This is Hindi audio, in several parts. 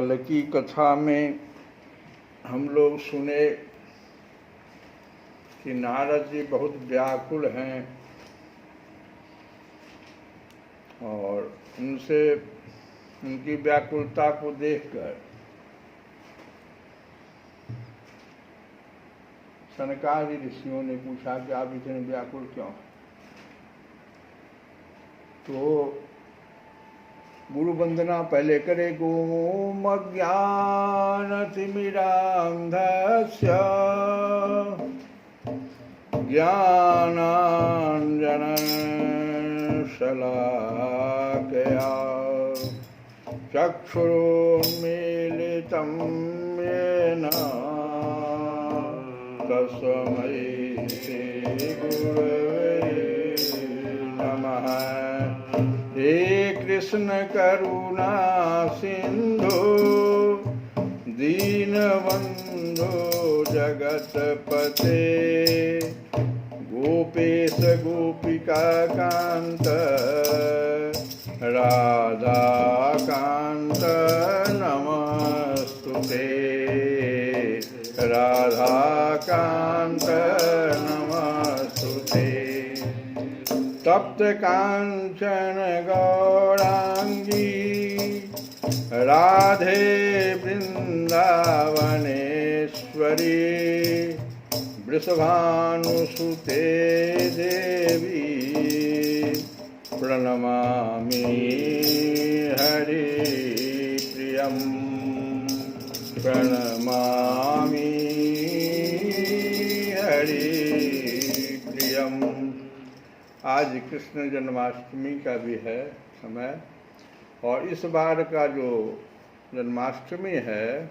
कल की कथा में हम लोग सुने कि नारद जी बहुत व्याकुल हैं और उनसे उनकी व्याकुलता को देखकर सनकादि ऋषियों ने पूछा कि आप इतने व्याकुल क्यों हैं? तो गुरु वंदना पहले करे। गोम ज्ञान तिमिरांधस्य ज्ञानांजन शलाकया चक्षुरुन्मीलितं येन तस्मै श्री गुरवे नमः। हे कृष्ण करुणा सिंधु दीनबंधु जगतपते गोपेश गोपिका कांत राधा कांत नमस्तुते राधा कांत नमस्तुते। तप्त कांचन गौरांगी राधे वृंदावनेश्वरी वृषभानुसुते देवी प्रणमामि हरिप्रियं प्रणमामि हरिप्रियं। आज कृष्ण जन्माष्टमी का भी है समय और इस बार का जो जन्माष्टमी है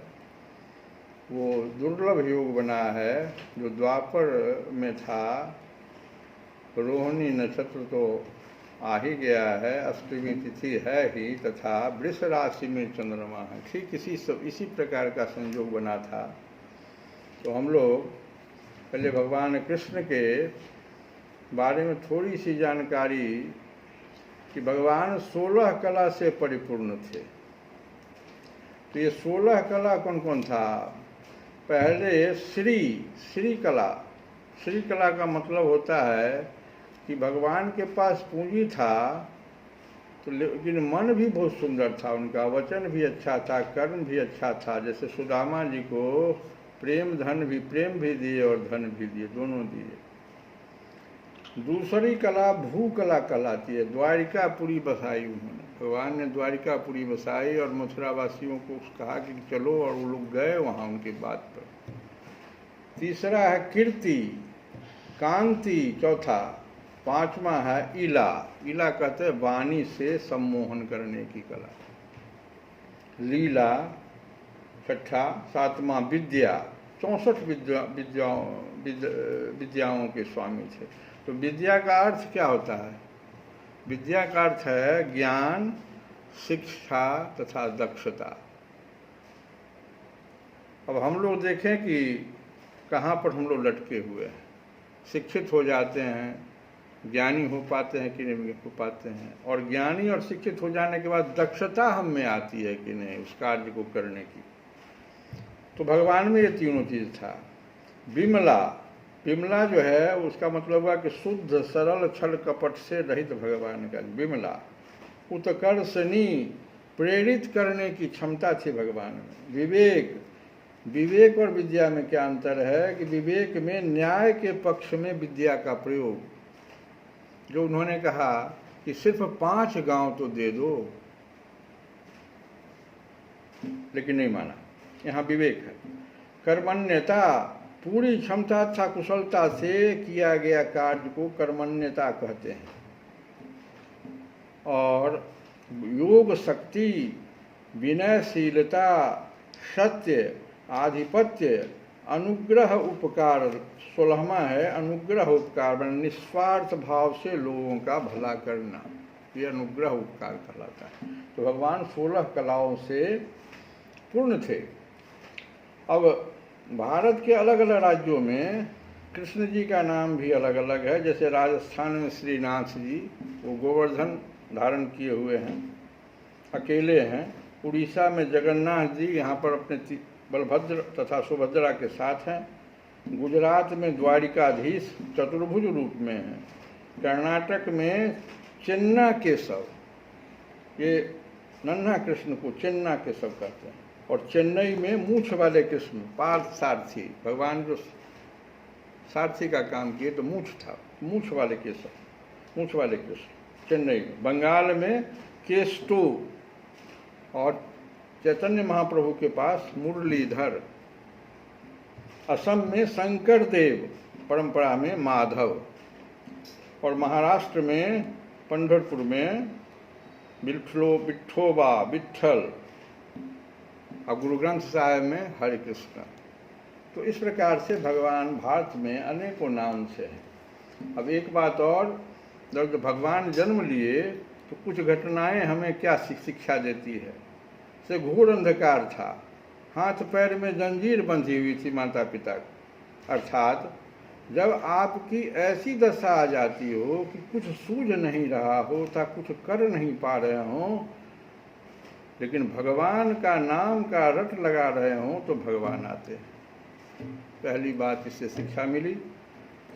वो दुर्लभ योग बना है। जो द्वापर में था रोहिणी नक्षत्र तो आ ही गया है, अष्टमी तिथि है ही, तथा वृष राशि में चंद्रमा है। ठीक इसी प्रकार का संयोग बना था। तो हम लोग पहले भगवान कृष्ण के बारे में थोड़ी सी जानकारी कि भगवान 16 कला से परिपूर्ण थे। तो ये 16 कला कौन कौन था? पहले श्री कला का मतलब होता है कि भगवान के पास पूंजी था तो लेकिन मन भी बहुत सुंदर था, उनका वचन भी अच्छा था, कर्म भी अच्छा था। जैसे सुदामा जी को प्रेम भी दिए और धन भी दिए, दोनों दिए। दूसरी कला भू कला कहलाती है। द्वारिकापुरी बसाई उन्होंने, भगवान ने द्वारिकापुरी बसाई और मथुरा वासियों को कहा कि चलो, और वो लोग गए वहाँ उनके बात पर। तीसरा है कीर्ति, कांति चौथा। पांचवा है इला कहते हैं वाणी से सम्मोहन करने की कला। लीला छठा। सातवां विद्या, 64 विद्याओं के स्वामी थे। तो विद्या का अर्थ क्या होता है? विद्या का अर्थ है ज्ञान, शिक्षा तथा दक्षता। अब हम लोग देखें कि कहाँ पर हम लोग लटके हुए हैं। शिक्षित हो जाते हैं, ज्ञानी हो पाते हैं कि नहीं हो पाते हैं, और ज्ञानी और शिक्षित हो जाने के बाद दक्षता हम में आती है कि नहीं उस कार्य को करने की। तो भगवान में ये तीनों चीज़ था। विमला जो है उसका मतलब हुआ कि शुद्ध सरल छल कपट से रहित भगवान का विमला। उत्कर्षणी, प्रेरित करने की क्षमता थी भगवान में। विवेक और विद्या में क्या अंतर है कि विवेक में न्याय के पक्ष में विद्या का प्रयोग। जो उन्होंने कहा कि सिर्फ 5 गांव तो दे दो, लेकिन नहीं माना। यहाँ विवेक है। कर्मण्यता, पूरी क्षमता तथा कुशलता से किया गया कार्य को कर्मण्यता कहते हैं। और योग शक्ति, विनयशीलता, सत्य, आधिपत्य, अनुग्रह उपकार। 16वां है अनुग्रह उपकार, निस्वार्थ भाव से लोगों का भला करना, ये अनुग्रह उपकार कहलाता है। तो भगवान 16 कलाओं से पूर्ण थे। अब भारत के अलग अलग राज्यों में कृष्ण जी का नाम भी अलग अलग है। जैसे राजस्थान में श्रीनाथ जी, वो गोवर्धन धारण किए हुए हैं, अकेले हैं, उड़ीसा में जगन्नाथ जी यहाँ पर अपने बलभद्र तथा सुभद्रा के साथ हैं। गुजरात में द्वारिकाधीश चतुर्भुज रूप में हैं। कर्नाटक में चेन्ना केशव, ये नन्हा कृष्ण को चेन्ना केशव कहते हैं। और चेन्नई में मूछ वाले कृष्ण पार्थ सारथी, भगवान जो सारथी का काम किए तो मूछ था, मूछ वाले केशव, मूछ वाले कृष्ण चेन्नई में। बंगाल में केस्टो और चैतन्य महाप्रभु के पास मुरलीधर। असम में शंकर देव परंपरा में माधव। और महाराष्ट्र में पंढरपुर में विठोबा विठल और गुरु ग्रंथ साहिब में हरे कृष्ण। तो इस प्रकार से भगवान भारत में अनेकों नाम से हैं। अब एक बात और, जब भगवान जन्म लिए तो कुछ घटनाएं हमें क्या शिक्षा देती है। से घोर अंधकार था, हाथ पैर में जंजीर बंधी हुई थी माता पिता को। अर्थात जब आपकी ऐसी दशा आ जाती हो कि कुछ सूझ नहीं रहा हो, था कुछ कर नहीं पा रहे हों, लेकिन भगवान का नाम का रट लगा रहे हों तो भगवान आते हैं। पहली बात इससे शिक्षा मिली।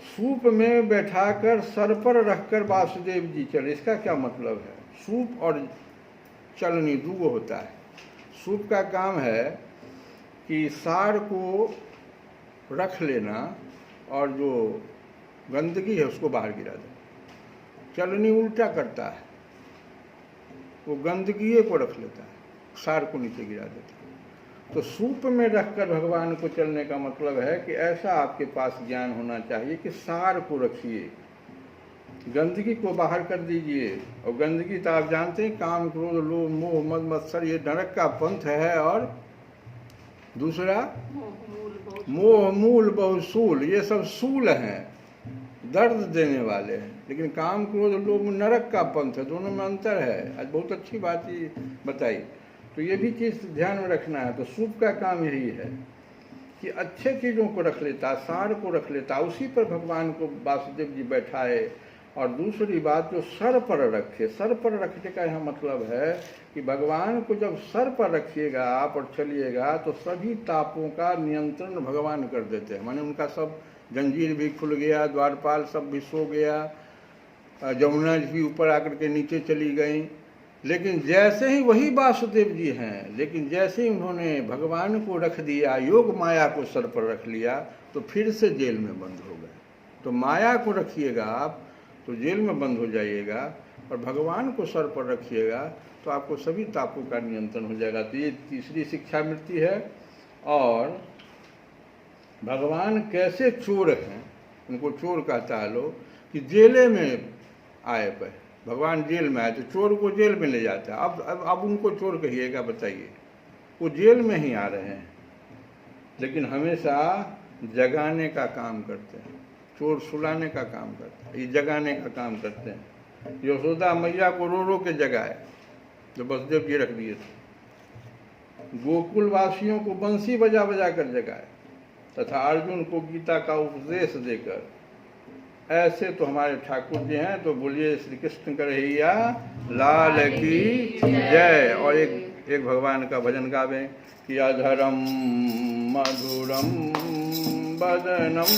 सूप में बैठाकर सर पर रखकर वासुदेव जी चले, इसका क्या मतलब है? सूप और चलनी दो होता है। सूप का काम है कि सार को रख लेना और जो गंदगी है उसको बाहर गिरा देना। चलनी उल्टा करता है, वो गंदगी को रख लेता है, सार को नीचे गिरा देता है। तो सूप में रखकर भगवान को चलने का मतलब है कि ऐसा आपके पास ज्ञान होना चाहिए कि सार को रखिए, गंदगी को बाहर कर दीजिए। और गंदगी तो आप जानते हैं, काम क्रोध लोभ मोह मद मत्सर, ये नरक का पंथ है। और दूसरा मोह मूल बहुसूल, ये सब सूल हैं, दर्द देने वाले हैं। लेकिन काम क्रोध लोभ नरक का पंथ है, दोनों में अंतर है। आज बहुत अच्छी बात ये बताई। तो ये भी चीज़ ध्यान में रखना है। तो सूप का काम यही है कि अच्छे चीज़ों को रख लेता, सार को रख लेता, उसी पर भगवान को वासुदेव जी बैठाए। और दूसरी बात, जो सर पर रखे, सर पर रखने का यह मतलब है कि भगवान को जब सर पर रखिएगा आप और चलिएगा तो सभी तापों का नियंत्रण भगवान कर देते हैं। माने उनका सब जंजीर भी खुल गया, द्वारपाल सब भी सो गया, जमुना जी भी ऊपर आकर के नीचे चली गई। लेकिन जैसे ही वही वासुदेव जी हैं, लेकिन जैसे ही उन्होंने भगवान को रख दिया, योग माया को सर पर रख लिया, तो फिर से जेल में बंद हो गए। तो माया को रखिएगा आप तो जेल में बंद हो जाइएगा, और भगवान को सर पर रखिएगा तो आपको सभी तापों का नियंत्रण हो जाएगा। तो ये तीसरी शिक्षा मिलती है। और भगवान कैसे चोर हैं, उनको चोर कहता है लोग, कि जेले में आए पर भगवान जेल में आए तो चोर को जेल में ले जाता है। अब उनको चोर कहिएगा, बताइए, वो जेल में ही आ रहे हैं, लेकिन हमेशा जगाने का काम करते हैं। चोर सुलाने का काम करता है, ये जगाने का काम करते हैं। यशोदा मैया को रो रो के जगाए, जो वसुदेव जी रख दिए थे। गोकुल वासियों को बंसी बजा बजा कर जगाए, तथा अर्जुन को गीता का उपदेश देकर। ऐसे तो हमारे ठाकुर जी हैं। तो बोलिए श्री कृष्ण कन्हैया लाल की जय। और एक भगवान का भजन गावे कि अधरम मधुरम वदनम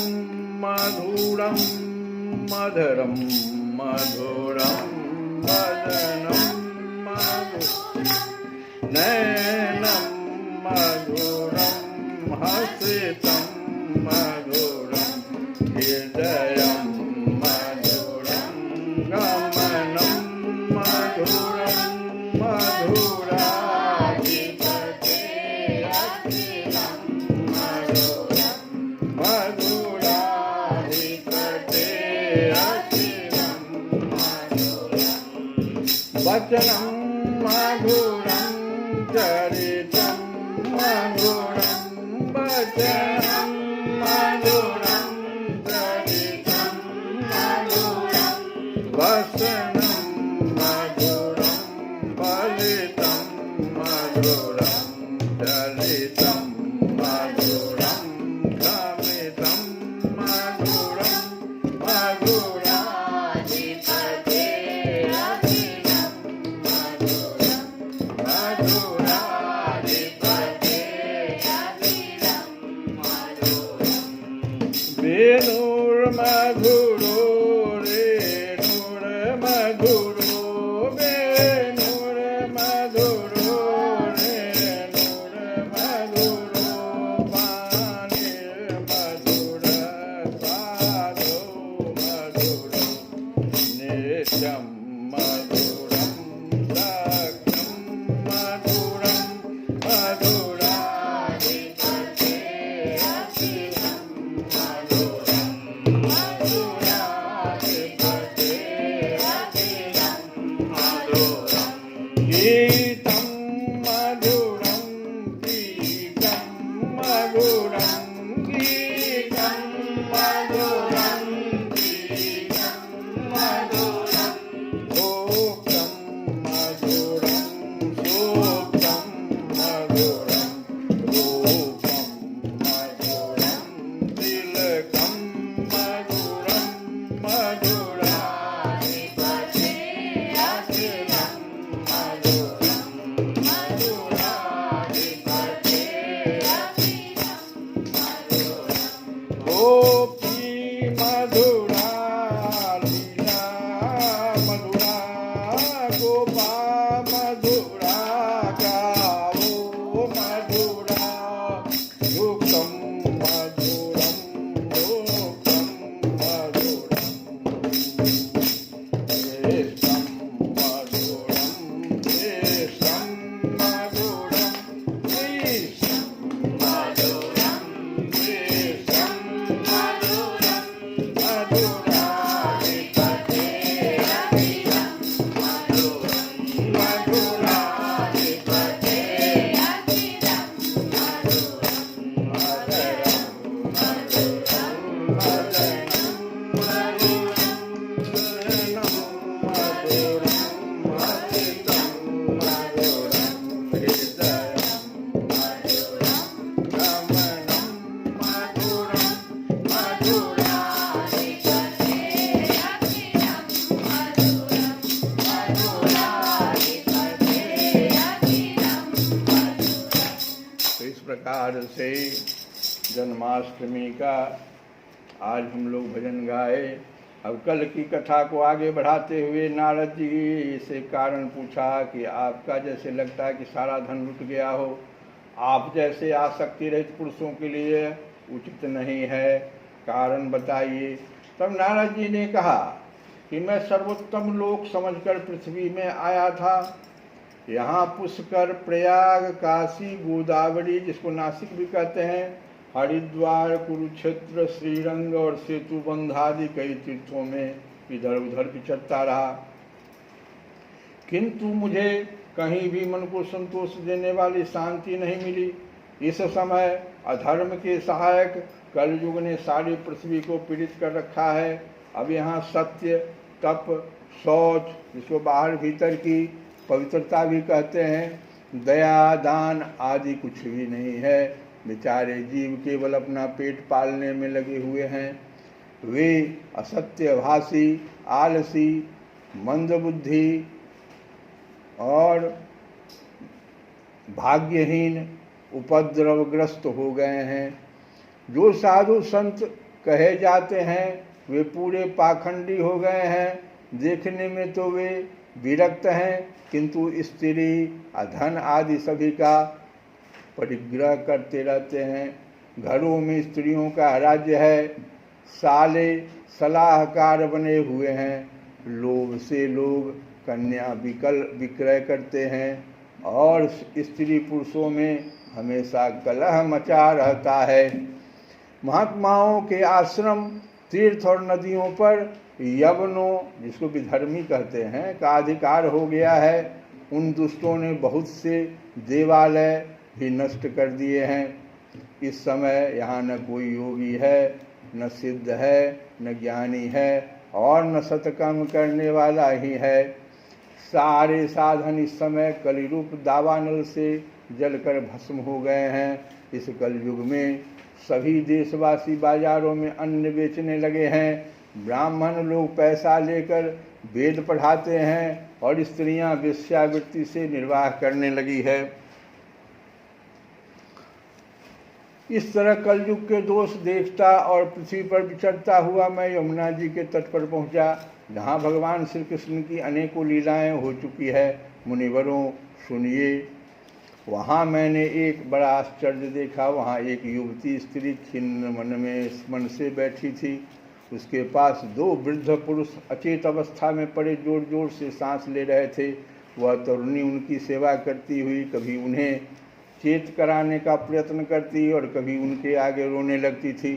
मधुरम मधुरम मधुरम वदनम नैनम मधुरम हसितम मधुरम हृदयम मधुरम गमनम मधुरम मधुराधिपते अखिलम मधुरम मधुराधिपते अखिलम मधुरम वचनम मधुरम चरितम मधुरम वचनम मधुरम चरितम मधुरम वसनम मधुरम फलितम मधुरम चरितम मधुरम गमितम मधुरम मधुराधिपते अखिलम मधुरम मधुरा नूर मधुरो रे नूर मधुरो बे नूर मधुरो रे नूर मधुरो पानी मधुर स्वादो मधुरो नित्यम मधुरम सख्यम मधुरम मधुराधिपते अखिलम मधुरम मधुराधिपते अखिलम मधुरम गीतम मधुरम गीतम मधुरम गीतम मधुरम गीतम मधुरम भोक्तम मधुरम सोक्तम मधुरम रूपम मधुरम तिलकम मधुरम मधुराधिपते अखिलम मधुरम मधुराधिपते अखिलम मधुरम गोपी मधुरा लीला मधुरा गोपा मधुरा गावो मधुरा युक्तम मधुरम योक्तम मधुरम श्रेष्ठम मधुरम श्रेष्ठम मधुरम श्रेष्ठम मधुरम श्रेष्ठम मधुरम मधुराधिपते अखिलम मधुरम मधुराधिपते अखिलम मधुरम मधुरम मधुरम मधुरम मधुरम अतितम मधुरम हृदयम मधुरम रमणम मधुरम मधुराधिपते अखिलम मधुरम मधुराधिपते अखिलम मधुरम। तो इस प्रकार से जन्माष्टमी का आज हम लोग भजन गाए। अब कल की कथा को आगे बढ़ाते हुए नारद जी से कारण पूछा कि आपका जैसे लगता है कि सारा धन लुट गया हो, आप जैसे आसक्ति रहित पुरुषों के लिए उचित नहीं है, कारण बताइए। तब नारद जी ने कहा कि मैं सर्वोत्तम लोक समझकर पृथ्वी में आया था। यहाँ पुष्कर, प्रयाग, काशी, गोदावरी जिसको नासिक भी कहते हैं, हरिद्वार, कुरुक्षेत्र, श्रीरंग और सेतुबंध आदि कई तीर्थों में इधर उधर विचरता रहा, किंतु मुझे कहीं भी मन को संतोष देने वाली शांति नहीं मिली। इस समय अधर्म के सहायक कलयुग ने सारी पृथ्वी को पीड़ित कर रखा है। अब यहाँ सत्य, तप, शौच जिसको बाहर भीतर की पवित्रता भी कहते हैं, दया, दान आदि कुछ भी नहीं है। बेचारे जीव केवल अपना पेट पालने में लगे हुए हैं। वे असत्यभाषी, आलसी, मंदबुद्धि और भाग्यहीन, उपद्रवग्रस्त हो गए हैं। जो साधु संत कहे जाते हैं वे पूरे पाखंडी हो गए हैं। देखने में तो वे विरक्त हैं, किंतु स्त्री, धन आदि सभी का परिग्रह करते रहते हैं। घरों में स्त्रियों का राज्य है। साले सलाहकार बने हुए हैं। लोभ से लोग कन्या विक्रय करते हैं और स्त्री पुरुषों में हमेशा कलह मचा रहता है। महात्माओं के आश्रम, तीर्थ और नदियों पर यवनों जिसको विधर्मी कहते हैं का अधिकार हो गया है। उन दुष्टों ने बहुत से देवालय भी नष्ट कर दिए हैं। इस समय यहाँ न कोई योगी है, न सिद्ध है, न ज्ञानी है और न सत्कर्म करने वाला ही है। सारे साधन इस समय कलिरूप दावानल से जलकर भस्म हो गए हैं। इस कलयुग में सभी देशवासी बाजारों में अन्न बेचने लगे हैं। ब्राह्मण लोग पैसा लेकर वेद पढ़ाते हैं और स्त्रियां वेश्यावृत्ति से निर्वाह करने लगी है। इस तरह कलयुग के दोष देखता और पृथ्वी पर विचरता हुआ मैं यमुना जी के तट पर पहुंचा, जहां भगवान श्री कृष्ण की अनेकों लीलाएं हो चुकी है। मुनिवरों सुनिए, वहाँ मैंने एक बड़ा आश्चर्य देखा। वहाँ एक युवती स्त्री खिन्न मन से बैठी थी। उसके पास 2 वृद्ध पुरुष अचेत अवस्था में पड़े जोर जोर से सांस ले रहे थे। वह तरुणी उनकी सेवा करती हुई कभी उन्हें चेत कराने का प्रयत्न करती और कभी उनके आगे रोने लगती थी।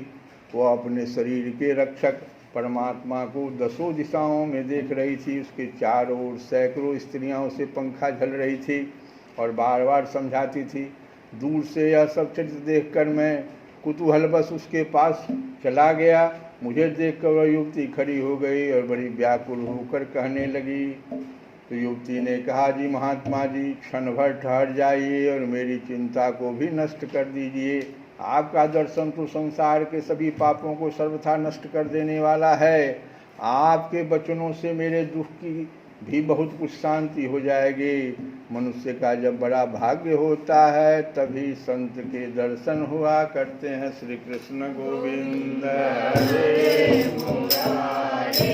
वह अपने शरीर के रक्षक परमात्मा को 10 दिशाओं में देख रही थी। उसके चारों ओर सैकड़ों स्त्रियां उसे पंखा झल रही थी और बार बार समझाती थी। दूर से यह सब चित्र देखकर मैं कुतूहलवश उसके पास चला गया। मुझे देखकर वह युवती खड़ी हो गई और बड़ी व्याकुल होकर कहने लगी। तो युवती ने कहा, जी महात्मा जी, क्षण भर ठहर जाइए और मेरी चिंता को भी नष्ट कर दीजिए। आपका दर्शन तो संसार के सभी पापों को सर्वथा नष्ट कर देने वाला है। आपके वचनों से मेरे दुख की भी बहुत कुछ शांति हो जाएगी। मनुष्य का जब बड़ा भाग्य होता है तभी संत के दर्शन हुआ करते हैं। श्री कृष्ण गोविंद हरे मुरारी।